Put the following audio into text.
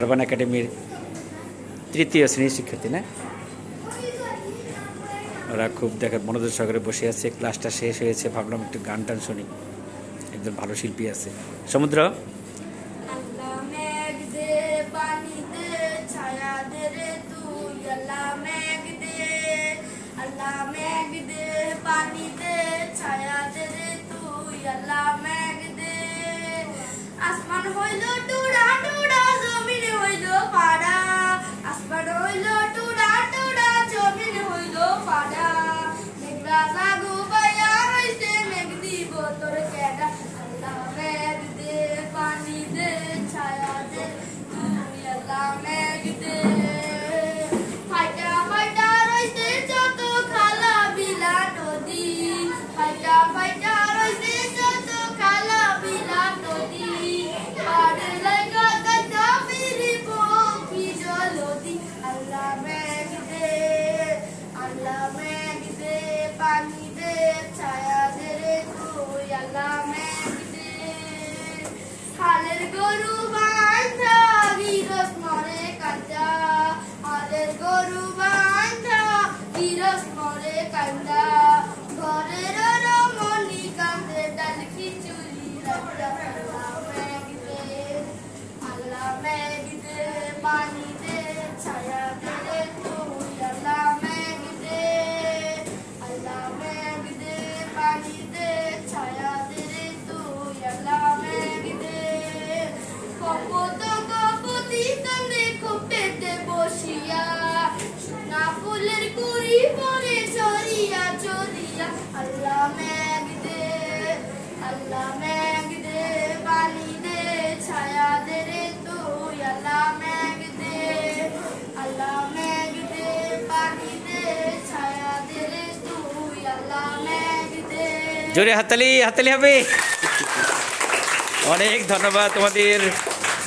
Urban একাডেমির তৃতীয় শ্রেণীর শিক্ষার্থী না, ওরা খুব দেখার মনোযোগ সহকারে বসে আছে। ক্লাসটা শেষ হয়েছে, ভাবলাম একটু গান টান শুনি। একজন ভালো শিল্পী আছে। সমুদ্র আসমান হইল টুরা টুরা, জমিন হইল পাড়া। আসমান হইল টুরা টুরা, জমিন হইল পাড়া। মেঘলা লাগু বাইয়া হইছে, মেঘ দিব তোর কেডা। আল্লাহ মেঘ দে, পানি দে, ছায়া দে, তুই আল্লাহ মেঘ দে। ফাইটা ফাইটা রইছে যত খালা বিলা নদী, ফাইটা ফাইটা রইছে যত খালা বিলা নদী। আল্লাহ মেঘ দে, আল্লাহ মেঘ দে, পানি দে, ছায়া দে রে তুই আল্লাহ মেঘ দে। হালের গরু বাঁধা গিরস মরে কান্দা, হালের গরু বাঁধা গিরস মরে কান্দা। ঘরের রমণী কান্দে ডাল খিচুড়ি রাখা। আল্লাহ মেঘ দে, আল্লাহ মেঘ দে, পানি দে, ছায়া দে রে তুই আল্লাহ মেঘ দে। আল্লাহ মেঘ দে, পানি দে, ছায়া দে রে তুই আল্লাহ মেঘ দে। কপোতঙ্গ পতিতঙ্গে খোপেতে বসিয়া, শুকনা ফুলের কুড়ি পরে চরিয়া চরিয়া। আল্লাহ মেঘ দে, আল্লাহ মেঘ দে, পানি দে, ছায়া দে রে তুই আল্লাহ মেঘ দে। আল্লাহ মেঘ দে, পানি দে, ছায়া দে রে তুই আল্লাহ মেঘ দে। জোরে হাততালি, হাততালি হবে। অনেক ধন্যবাদ তোমাদের।